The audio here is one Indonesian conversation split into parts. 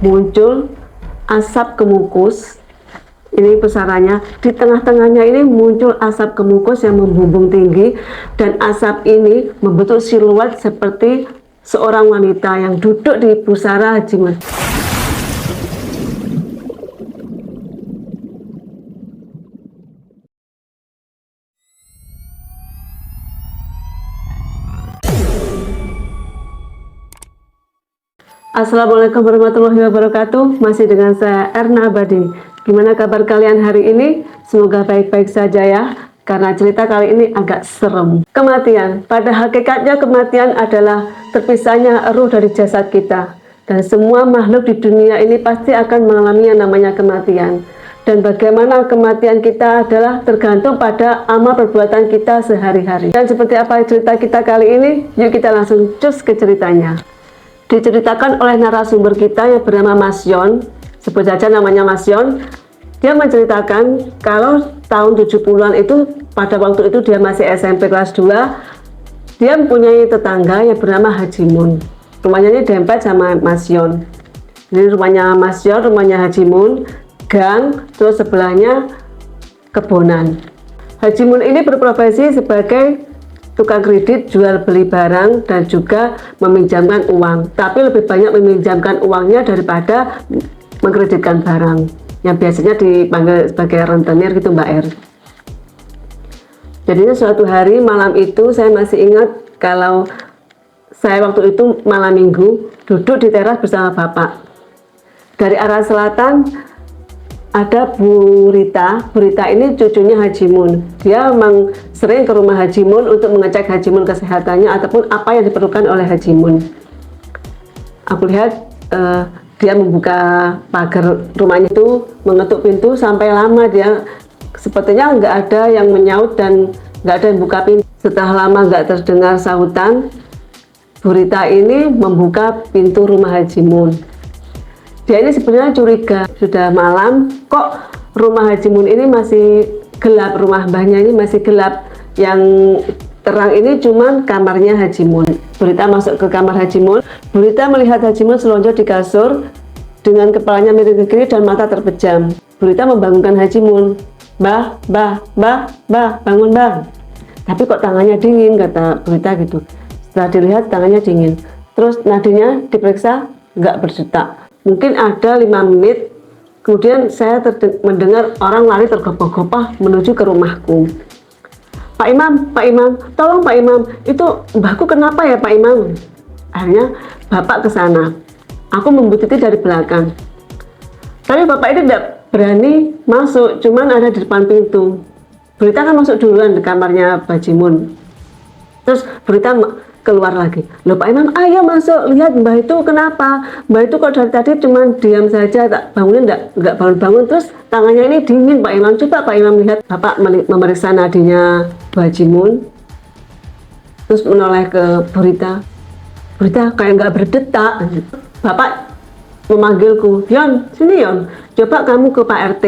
muncul asap kemukus. Ini pusarannya, di tengah-tengahnya ini muncul asap kemukus yang membumbung tinggi, dan asap ini membentuk siluet seperti seorang wanita yang duduk di pusara Haji Mun. Assalamualaikum warahmatullahi wabarakatuh. Masih dengan saya Erna Abadi. Gimana kabar kalian hari ini? Semoga baik-baik saja ya. Karena cerita kali ini agak serem. Kematian. Pada hakikatnya kematian adalah terpisahnya ruh dari jasad kita. Dan semua makhluk di dunia ini pasti akan mengalami yang namanya kematian. Dan bagaimana kematian kita adalah tergantung pada amal perbuatan kita sehari-hari. Dan seperti apa cerita kita kali ini? Yuk kita langsung cus ke ceritanya. Diceritakan oleh narasumber kita yang bernama Mas Yon. Sebut saja namanya Mas Yon. Dia menceritakan kalau tahun 70-an itu, pada waktu itu dia masih SMP kelas 2, dia mempunyai tetangga yang bernama Haji Mun. Rumahnya ini dempet sama Mas Yon. Jadi rumahnya Mas Yon, rumahnya Haji Mun, gang, terus sebelahnya kebonan. Haji Mun ini berprofesi sebagai tukang kredit, jual beli barang, dan juga meminjamkan uang. Tapi lebih banyak meminjamkan uangnya daripada mengkreditkan barang, yang biasanya dipanggil sebagai rentenir gitu, Mbak R. Jadinya suatu hari malam itu saya masih ingat kalau saya waktu itu malam minggu duduk di teras bersama bapak. Dari arah selatan ada Bu Rita. Bu Rita ini cucunya Haji Mun. Dia memang sering ke rumah Haji Mun untuk mengecek Haji Mun kesehatannya ataupun apa yang diperlukan oleh Haji Mun. Aku lihat dia membuka pagar rumahnya itu, mengetuk pintu sampai lama. Dia sepertinya nggak ada yang menyaut dan nggak ada yang buka pintu. Setelah lama nggak terdengar sautan, Bu Rita ini membuka pintu rumah Haji Mun. Dia ini sebenarnya curiga, sudah malam kok rumah Haji Mun ini masih gelap, rumah mbahnya ini masih gelap. Yang terang ini cuman kamarnya Haji Mun. Bu Rita masuk ke kamar Haji Mun. Bu Rita melihat Haji Mun selonjor di kasur dengan kepalanya miring ke kiri dan mata terpejam. Bu Rita membangunkan Haji Mun. Mbah, bangun Mbah. Tapi kok tangannya dingin, kata Bu Rita gitu. Setelah dilihat tangannya dingin. Terus nadinya diperiksa, nggak berdetak. Mungkin ada 5 menit, kemudian saya mendengar orang lari tergopah-gopah menuju ke rumahku. Pak Imam, tolong Pak Imam, itu mbahku kenapa ya Pak Imam? Akhirnya bapak ke sana. Aku membuntuti dari belakang. Tapi bapak itu tidak berani masuk, cuman ada di depan pintu. Berita kan masuk duluan di kamarnya Haji Mun. Terus Berita keluar lagi. Loh Pak Imam, ayo masuk, lihat mbah itu kenapa? Mbah itu kok dari tadi cuma diam saja, tak bangunin, enggak bangun-bangun, terus tangannya ini dingin Pak Imam. Coba Pak Imam lihat. Bapak memeriksa nadinya Haji Mun, terus menoleh ke Berita. Berita kayak nggak berdetak. Bapak memanggilku, Yon, sini Yon, coba kamu ke Pak RT,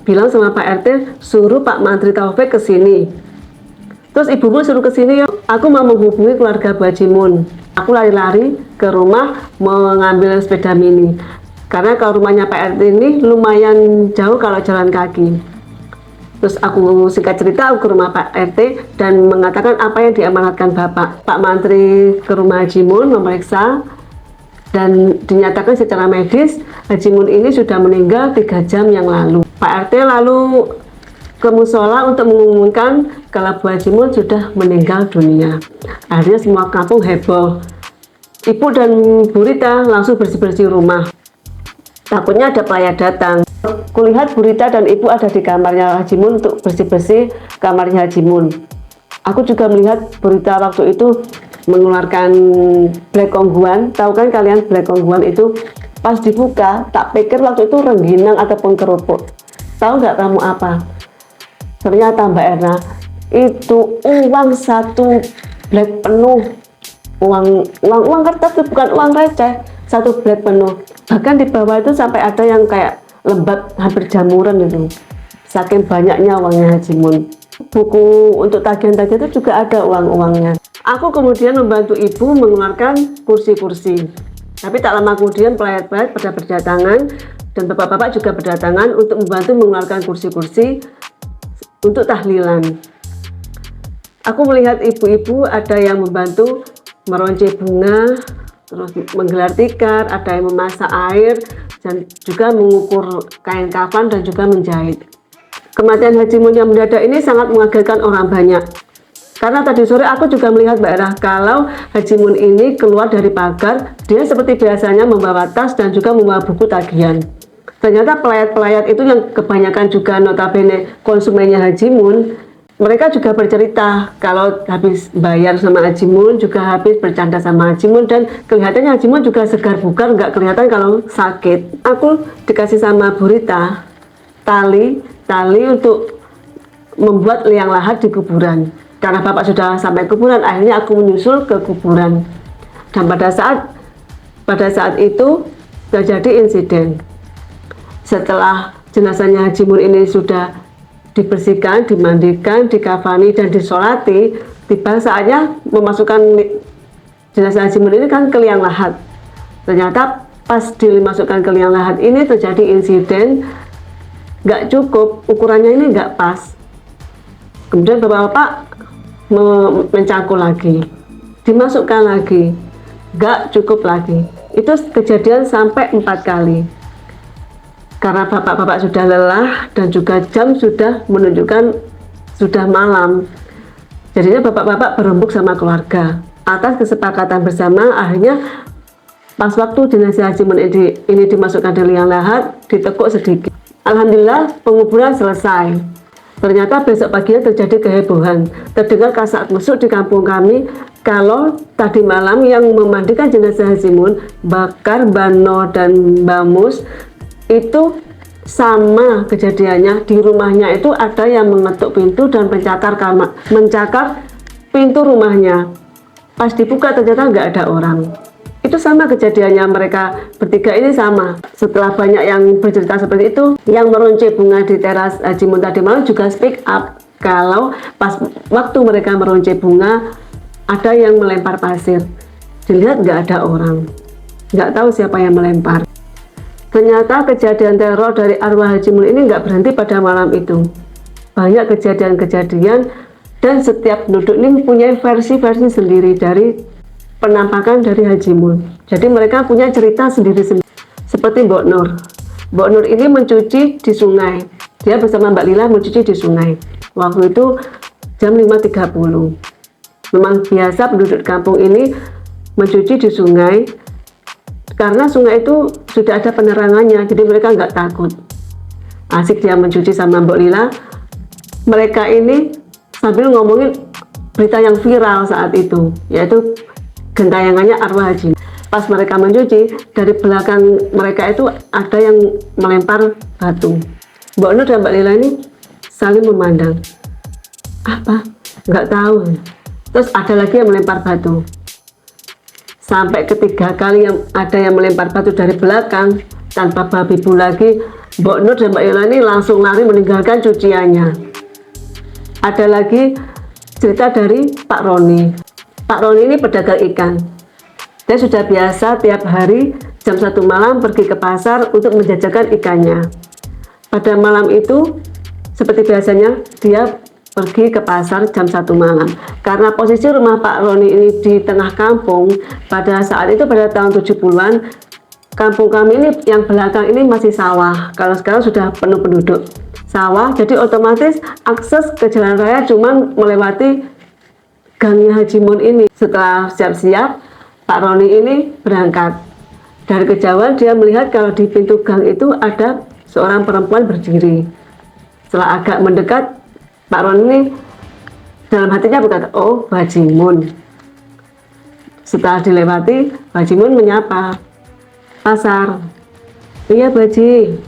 bilang sama Pak RT, suruh Pak Mantri Taufik ke sini. Terus ibumu suruh ke sini, aku mau menghubungi keluarga Bu Haji Mun. Aku lari-lari ke rumah mengambil sepeda mini. Karena kalau rumahnya Pak RT ini lumayan jauh kalau jalan kaki. Terus aku singkat cerita, aku ke rumah Pak RT dan mengatakan apa yang diamanatkan Bapak. Pak Mantri ke rumah Haji Mun memeriksa dan dinyatakan secara medis Haji Mun ini sudah meninggal 3 jam yang lalu. Pak RT lalu ke musola untuk mengumumkan kalau Bu Haji Mun sudah meninggal dunia. Akhirnya semua kampung heboh. Ibu dan Bu Rita langsung bersih-bersih rumah. Takutnya ada pelayat datang. Kulihat Bu Rita dan ibu ada di kamarnya Haji Mun untuk bersih-bersih kamarnya Haji Mun. Aku juga melihat Bu Rita waktu itu mengeluarkan black kongguan. Tahu kan kalian black kongguan itu? Pas dibuka, tak pikir waktu itu rengginang ataupun kerupuk. Tahu nggak kamu apa? Ternyata Mbak Erna, itu uang 1 black penuh, uang kertas itu, bukan uang receh, 1 black penuh. Bahkan di bawah itu sampai ada yang kayak lembab hampir jamuran itu, saking banyaknya uangnya Haji Mun. Buku untuk tagihan-tagihan itu juga ada uang-uangnya. Aku kemudian membantu ibu mengeluarkan kursi-kursi. Tapi tak lama kemudian pelayat-pelayat pada berdatangan dan bapak-bapak juga berdatangan untuk membantu mengeluarkan kursi-kursi untuk tahlilan. Aku melihat ibu-ibu ada yang membantu meronce bunga, terus menggelar tikar, ada yang memasak air, dan juga mengukur kain kafan dan juga menjahit. Kematian Haji Mun yang mendadak ini sangat mengagetkan orang banyak. Karena tadi sore aku juga melihat Mbak Era, kalau Haji Mun ini keluar dari pagar, dia seperti biasanya membawa tas dan juga membawa buku tagihan. Ternyata pelayat-pelayat itu yang kebanyakan juga notabene konsumennya Haji Mun, mereka juga bercerita kalau habis bayar sama Haji Mun, juga habis bercanda sama Haji Mun, dan kelihatannya Haji Mun juga segar bugar, nggak kelihatan kalau sakit. Aku dikasih sama Bu Rita tali untuk membuat liang lahat di kuburan. Karena bapak sudah sampai kuburan, akhirnya aku menyusul ke kuburan. Dan pada saat itu terjadi insiden. Setelah jenazahnya Haji Mun ini sudah dibersihkan, dimandikan, dikafani, dan disolati, tiba saatnya memasukkan jenazah Haji Mun ini kan ke liang lahat. Ternyata pas dimasukkan ke liang lahat ini terjadi insiden, nggak cukup, ukurannya ini nggak pas. Kemudian bapak-bapak mencangkul lagi, dimasukkan lagi, nggak cukup lagi. Itu kejadian sampai 4 kali. Karena bapak-bapak sudah lelah dan juga jam sudah menunjukkan sudah malam. Jadinya bapak-bapak berembuk sama keluarga. Atas kesepakatan bersama, akhirnya pas waktu jenazah Haji Mun ini dimasukkan di liang lahat, ditekuk sedikit. Alhamdulillah penguburan selesai. Ternyata besok paginya terjadi kehebohan. Terdengar kasak mesuk di kampung kami kalau tadi malam yang memandikan jenazah Haji Mun, Bakar, Bano, dan Bamus, itu sama kejadiannya. Di rumahnya itu ada yang mengetuk pintu dan mencakar pintu rumahnya. Pas dibuka ternyata nggak ada orang. Itu sama kejadiannya, mereka bertiga ini sama. Setelah banyak yang bercerita seperti itu, yang meronce bunga di teras Haji Mun tadi malam juga speak up kalau pas waktu mereka meronce bunga ada yang melempar pasir. Dilihat nggak ada orang, nggak tahu siapa yang melempar. Ternyata kejadian teror dari arwah Haji Mun ini nggak berhenti pada malam itu. Banyak kejadian-kejadian dan setiap penduduk ini punya versi-versi sendiri dari penampakan dari Haji Mun. Jadi mereka punya cerita sendiri-sendiri. Seperti Mbok Nur. Mbok Nur ini mencuci di sungai. Dia bersama Mbak Lila mencuci di sungai. Waktu itu jam 5.30. Memang biasa penduduk kampung ini mencuci di sungai. Karena sungai itu sudah ada penerangannya, jadi mereka nggak takut. Asik dia mencuci sama Mbok Lila. Mereka ini sambil ngomongin berita yang viral saat itu, yaitu gentayangannya arwah Haji. Pas mereka mencuci, dari belakang mereka itu ada yang melempar batu. Mbok Nur dan Mbak Lila ini saling memandang. Apa? Nggak tahu. Terus ada lagi yang melempar batu. Sampai ketiga kali yang ada yang melempar batu dari belakang, tanpa babi bu lagi, Mbok Nur dan Mbak Lila ini langsung lari meninggalkan cuciannya. Ada lagi cerita dari Pak Roni. Pak Roni ini pedagang ikan. Dia sudah biasa tiap hari jam 1 malam pergi ke pasar untuk menjajakan ikannya. Pada malam itu, seperti biasanya, dia pergi ke pasar jam 1 malam. Karena posisi rumah Pak Roni ini di tengah kampung, pada saat itu pada tahun 70-an, kampung kami ini yang belakang ini masih sawah. Kalau sekarang sudah penuh penduduk. Sawah, jadi otomatis akses ke jalan raya cuma melewati gangnya Haji Mun ini. Setelah siap-siap, Pak Roni ini berangkat. Dari kejauhan dia melihat kalau di pintu gang itu ada seorang perempuan berdiri. Setelah agak mendekat, Pak Roni ini dalam hatinya berkata, oh Haji Mun. Setelah dilewati, Haji Mun menyapa, pasar. Iya Baji.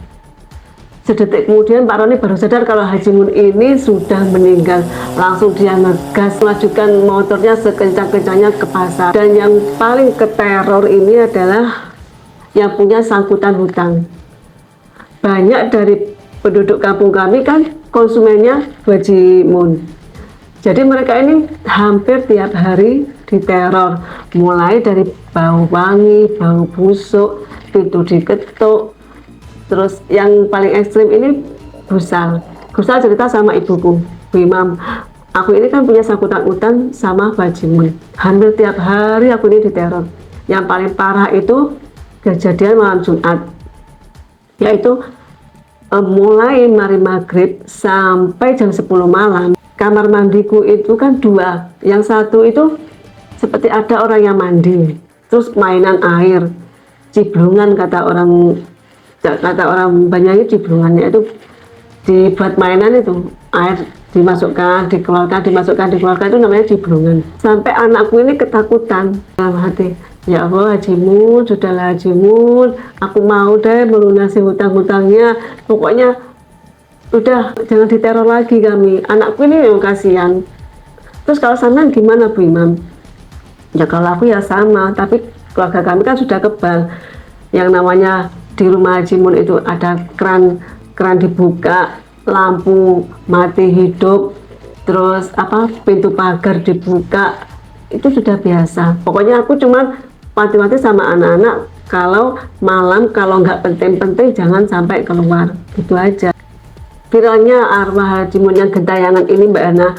Sedetik kemudian Pak Roni baru sadar kalau Haji Mun ini sudah meninggal. Langsung dia ngegas melajukan motornya sekencang-kencangnya ke pasar. Dan yang paling keteror ini adalah yang punya sangkutan hutang. Banyak dari penduduk kampung kami kan konsumennya Haji Mun. Jadi mereka ini hampir tiap hari diteror, mulai dari bau wangi, bau busuk, pintu diketuk, terus yang paling ekstrim ini Gusal. Gusal cerita sama ibuku, Bu Imam, aku ini kan punya sangkutan utang sama Bajimun. Hampir tiap hari aku ini diteror. Yang paling parah itu kejadian malam Jumat, yaitu mulai mari maghrib sampai jam 10 malam. Kamar mandiku itu kan dua, yang satu itu seperti ada orang yang mandi, terus mainan air, ciblungan kata orang Banyuwangi, ciblungannya itu dibuat mainan, itu air dimasukkan, dikeluarkan, dimasukkan, dikeluarkan, itu namanya ciblungan. Sampai anakku ini ketakutan dalam hati, ya Allah Hajimun, sudahlah Hajimun, aku mau deh melunasi hutang-hutangnya, pokoknya udah jangan diteror lagi kami. Anakku ini yang kasihan. Terus kalau sama gimana Bu Imam? Ya kalau aku ya sama, tapi keluarga kami kan sudah kebal. Yang namanya di rumah Hajimun itu ada keran dibuka, lampu mati hidup, terus pintu pagar dibuka, itu sudah biasa. Pokoknya aku cuman mati-mati sama anak-anak kalau malam, kalau nggak penting-penting jangan sampai keluar, gitu aja. Viralnya arwah Hajimun yang gentayangan ini Mbak Ana,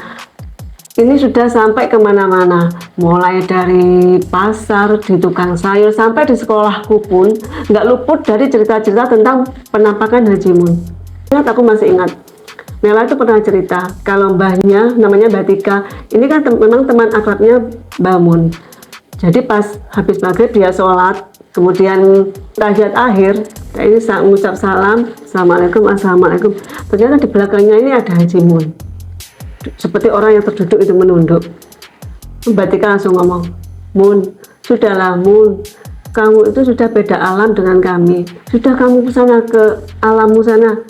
ini sudah sampai kemana-mana, mulai dari pasar, di tukang sayur, sampai di sekolahku pun nggak luput dari cerita-cerita tentang penampakan Hajimun. Aku masih ingat, Nela itu pernah cerita kalau mbahnya namanya Mbak Tika, ini kan memang teman akrabnya Mbah Mun. Jadi pas habis maghrib dia sholat, kemudian tahiyat akhir, ini mengucap salam, assalamualaikum, assalamualaikum. Ternyata di belakangnya ini ada Hajimun, seperti orang yang terduduk itu menunduk. Mbak Tika langsung ngomong, Mun, sudahlah Mun, kamu itu sudah beda alam dengan kami, sudah kamu kesana ke alammu sana.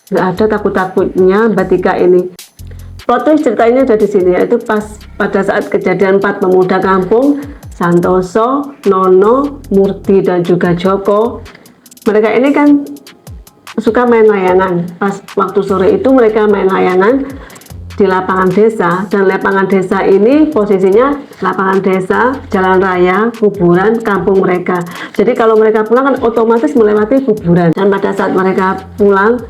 Nggak ada takut-takutnya Mbak Tika ini. Plot twist ceritanya ada di sini, yaitu pas pada saat kejadian 4 pemuda kampung, Santoso, Nono, Murti, dan juga Joko. Mereka ini kan suka main layangan. Pas waktu sore itu mereka main layangan di lapangan desa, dan lapangan desa ini posisinya lapangan desa, jalan raya, kuburan, kampung mereka. Jadi kalau mereka pulang kan otomatis melewati kuburan, dan pada saat mereka pulang,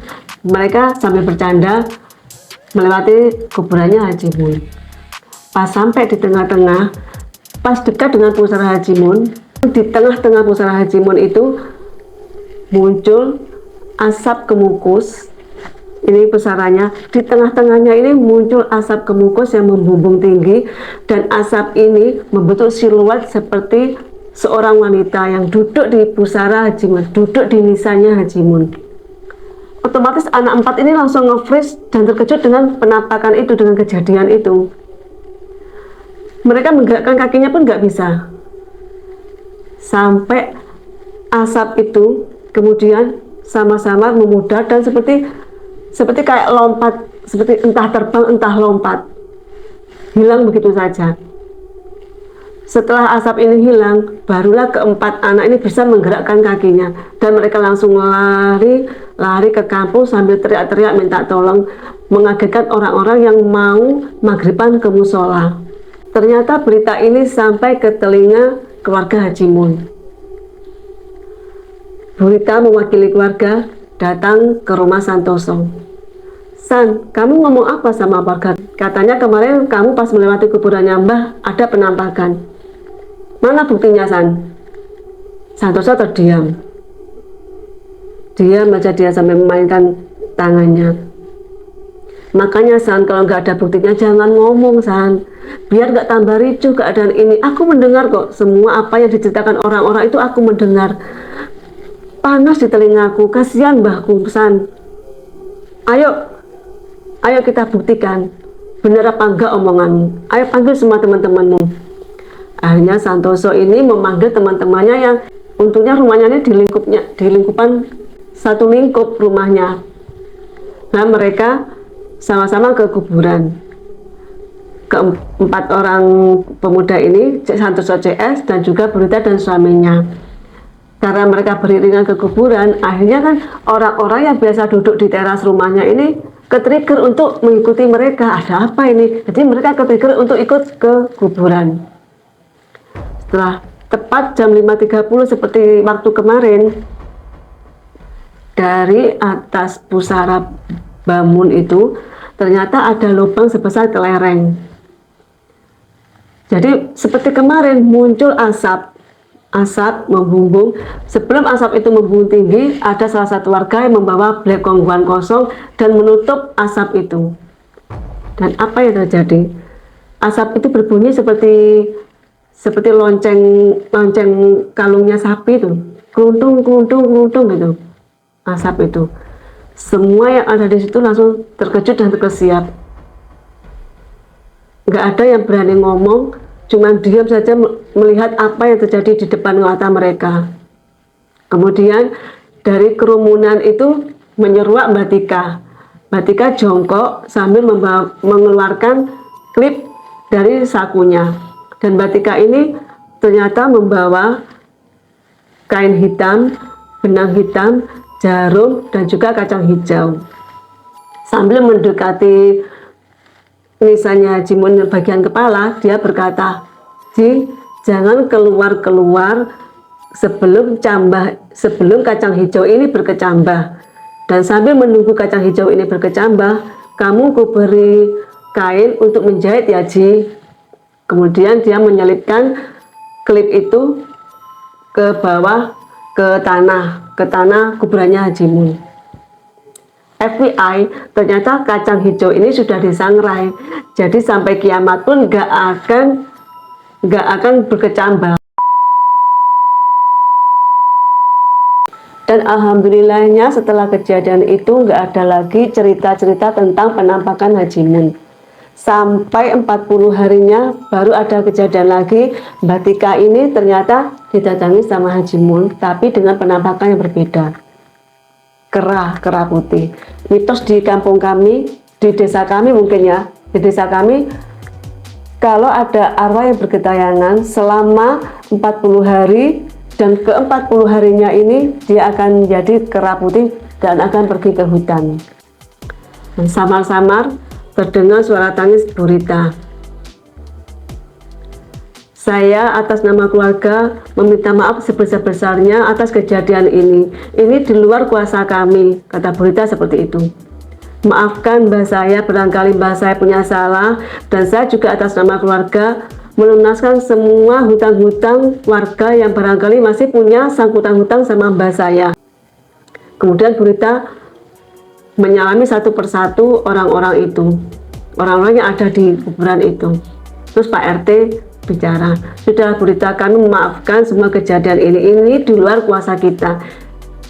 mereka sambil bercanda melewati kuburannya Hajimun. Pas sampai di tengah-tengah, pas dekat dengan pusara Hajimun, di tengah-tengah pusara Hajimun itu muncul asap kemukus. Ini pusaranya, di tengah-tengahnya ini muncul asap kemukus yang membumbung tinggi, dan asap ini membentuk siluet seperti seorang wanita yang duduk di pusara Hajimun, duduk di nisannya Hajimun. Otomatis anak 4 ini langsung nge-freeze dan terkejut dengan penampakan itu, dengan kejadian itu. Mereka menggerakkan kakinya pun nggak bisa. Sampai asap itu kemudian sama-sama memudar dan seperti kayak lompat, seperti entah terbang entah lompat, hilang begitu saja. Setelah asap ini hilang, barulah keempat anak ini bisa menggerakkan kakinya, dan mereka langsung lari ke kampung sambil teriak-teriak minta tolong, mengagetkan orang-orang yang mau maghriban ke musola. Ternyata berita ini sampai ke telinga keluarga Hajimun. Berita mewakili keluarga datang ke rumah Santoso. San, kamu ngomong apa sama warga? Katanya kemarin kamu pas melewati kuburannya Mbah ada penampakan. Mana buktinya, San? Santoso terdiam. Diam aja dia sampai memainkan tangannya. Makanya San, kalau nggak ada buktinya jangan ngomong, San. Biar nggak tambah ricuh keadaan ini. Aku mendengar kok semua apa yang diceritakan orang-orang itu, aku mendengar. Panas di telingaku, kasihan mbahku, San. Ayo kita buktikan benar apa enggak omonganmu. Ayo panggil semua teman-temanmu. Akhirnya Santoso ini memanggil teman-temannya yang untungnya rumahnya ini di lingkupan satu lingkup rumahnya. Nah mereka sama-sama ke kuburan. Keempat orang pemuda ini, Santoso CS dan juga Berita dan suaminya. Karena mereka beriringan ke kuburan, akhirnya kan orang-orang yang biasa duduk di teras rumahnya ini ke-trigger untuk mengikuti mereka. Ada apa ini? Jadi mereka ke-trigger untuk ikut ke kuburan. Setelah tepat jam 5.30 seperti waktu kemarin, dari atas pusara bangun itu ternyata ada lubang sebesar kelereng. Jadi seperti kemarin muncul asap membumbung. Sebelum asap itu membumbung tinggi, ada salah satu warga yang membawa blekongguan kosong dan menutup asap itu. Dan apa yang terjadi? Asap itu berbunyi seperti lonceng kalungnya sapi itu, keluntung gitu. Asap itu, semua yang ada di situ langsung terkejut dan terkesiap. Nggak ada yang berani ngomong, cuma diam saja melihat apa yang terjadi di depan mata mereka. Kemudian dari kerumunan itu menyeruak Mbak Tika. Mbak Tika jongkok sambil mengeluarkan klip dari sakunya. Dan Mbak Tika ini ternyata membawa kain hitam, benang hitam, jarum, dan juga kacang hijau. Sambil mendekati nisannya Haji Mun bagian kepala, dia berkata, "Ji, jangan keluar-keluar sebelum kacang hijau ini berkecambah. Dan sambil menunggu kacang hijau ini berkecambah, kamu kuberi kain untuk menjahit ya, Ji." Kemudian dia menyelipkan klip itu ke bawah ke tanah kuburannya Haji Mun. FBI, ternyata kacang hijau ini sudah disangrai, jadi sampai kiamat pun nggak akan berkecambah. Dan alhamdulillahnya setelah kejadian itu nggak ada lagi cerita-cerita tentang penampakan Haji Mun. Sampai 40 harinya baru ada kejadian lagi. Mbak Tika ini ternyata didatangi sama Haji Mun, tapi dengan penampakan yang berbeda. Kera putih. Mitos di kampung kami, di desa kami mungkin ya, di desa kami kalau ada arwah yang bergentayangan selama 40 hari dan ke 40 harinya ini dia akan jadi kera putih dan akan pergi ke hutan. Dan samar-samar terdengar suara tangis Bu Rita. Saya atas nama keluarga meminta maaf sebesar-besarnya atas kejadian ini. Ini di luar kuasa kami, kata Bu Rita seperti itu. Maafkan Mbak saya, barangkali Mbak saya punya salah, dan saya juga atas nama keluarga melunaskan semua hutang-hutang warga yang barangkali masih punya sangkutan hutang sama Mbak saya. Kemudian Bu Rita menyalami satu persatu orang-orang itu, orang-orang yang ada di kuburan itu. Terus Pak RT bicara, sudah Bu Rita, kami memaafkan semua kejadian ini di luar kuasa kita.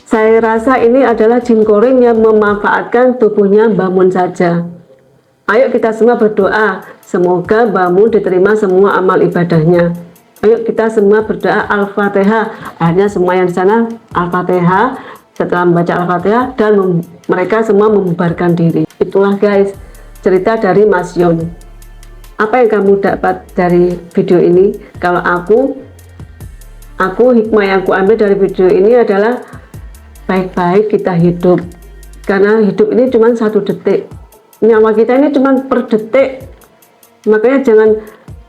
Saya rasa ini adalah jin koring yang memanfaatkan tubuhnya Mbak Mun saja. Ayo kita semua berdoa, semoga Mbak Mun diterima semua amal ibadahnya. Ayo kita semua berdoa Al-Fatihah. Akhirnya semua yang di sana Al-Fatihah. Setelah membaca Al-Fatihah dan mereka semua membubarkan diri. Itulah guys, cerita dari Mas Yon. Apa yang kamu dapat dari video ini? Kalau aku hikmah yang aku ambil dari video ini adalah baik-baik kita hidup. Karena hidup ini cuma 1 detik. Nyawa kita ini cuma per detik. Makanya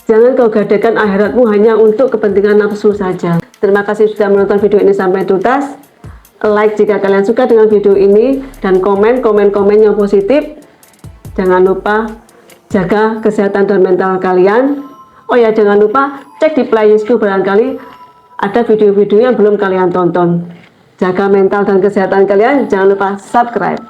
jangan kau gadaikan akhiratmu hanya untuk kepentingan nafsu saja. Terima kasih sudah menonton video ini sampai tuntas. Like jika kalian suka dengan video ini dan komen yang positif. Jangan lupa jaga kesehatan dan mental kalian. Oh ya, jangan lupa cek di playlistku, barangkali ada video-video yang belum kalian tonton. Jaga mental dan kesehatan kalian, jangan lupa subscribe.